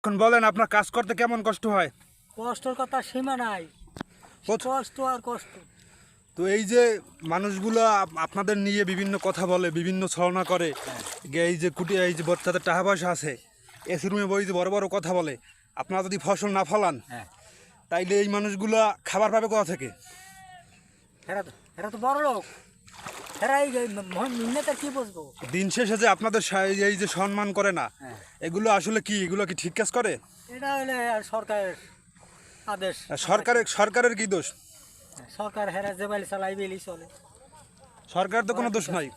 এখন বলেন আপনার কাজ করতে কেমন কষ্ট হয়? কষ্টর কথা সীমা নাই, কষ্ট আর কষ্ট। তো এই যে মানুষগুলো আপনাদের নিয়ে বিভিন্ন কথা বলে, বিভিন্ন ছলনা করে, এই যে এই যে বাচ্চাদের টাকা পয়সা আছে, এসি রুমে বই যে বড় বড় কথা বলে, আপনারা যদি ফসল না ফলান হ্যাঁ, তাইলে এই মানুষগুলো খাবার পাবে কোথা থেকে? এরা তো বড় লোক, এরা এই নেতা কি বুঝবো? দিন শেষে যে আপনাদের এই যে সম্মান করে না, হ্যাঁ, এগুলো আসলে কি, এগুলো কি ঠিক কাজ করে? এটা হলে আর সরকারের আদেশ। সরকারের কি দোষ? সরকার হেরা যে বাইলে চালাই বেলি চলে। সরকার তো কোনো দোষ নাই।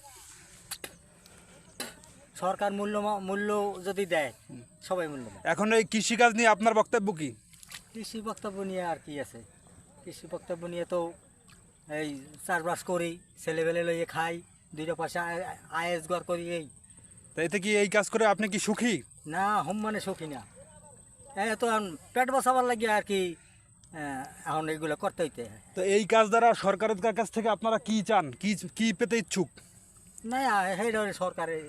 সরকার মূল্য যদি দেয় সবাই মূল্য দেয়। এখন এই কৃষিকাজ নিয়ে আপনার বক্তব্য কি? কৃষি বক্তব্য নিয়ে আর কি আছে? কৃষি বক্তব্য নিয়ে তো এই চাষবাস করি, ছেলেবেলে লইয়ে খাই, দুইটা পয়সা আয়েস গড় করি। এই তো এতে কি এই কাজ করে আপনি কি সুখী? না, হোম মানে সখী না, তো এখন পেট বসাবার লাগে আর কি। এখন এইগুলো করতে হইতে হয়। তো এই কাজ দ্বারা সরকারের কাছ থেকে আপনারা কি চান, কি কি পেতে ইচ্ছুক? না, সেই ধরে সরকারের,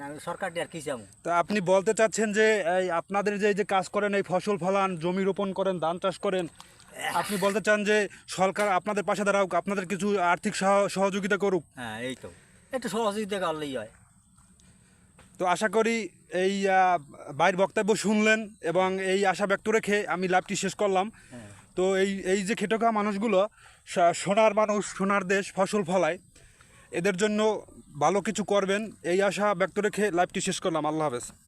আমি সরকার দিয়ে আর কি চাবো? তো আপনি বলতে চাচ্ছেন যে এই আপনাদের যে এই যে কাজ করেন, এই ফসল ফলান, জমি রোপণ করেন, ধান চাষ করেন, আপনি বলতে চান যে সরকার আপনাদের পাশে দাঁড়াক, আপনাদের কিছু আর্থিক সহযোগিতা করুক? হ্যাঁ, এই তো একটু সহযোগিতা করলেই হয়। তো আশা করি এই বাইরের বক্তব্য শুনলেন এবং এই আশা ব্যক্ত রেখে আমি লাইভটি শেষ করলাম। হ্যাঁ, তো এই এই যে খেটে খাওয়া মানুষগুলো, সোনার মানুষ, সোনার দেশ, ফসল ফলায়, এদের জন্য ভালো কিছু করবেন এই আশা ব্যক্ত রেখে লাইভটি শেষ করলাম। আল্লাহ হাফেজ।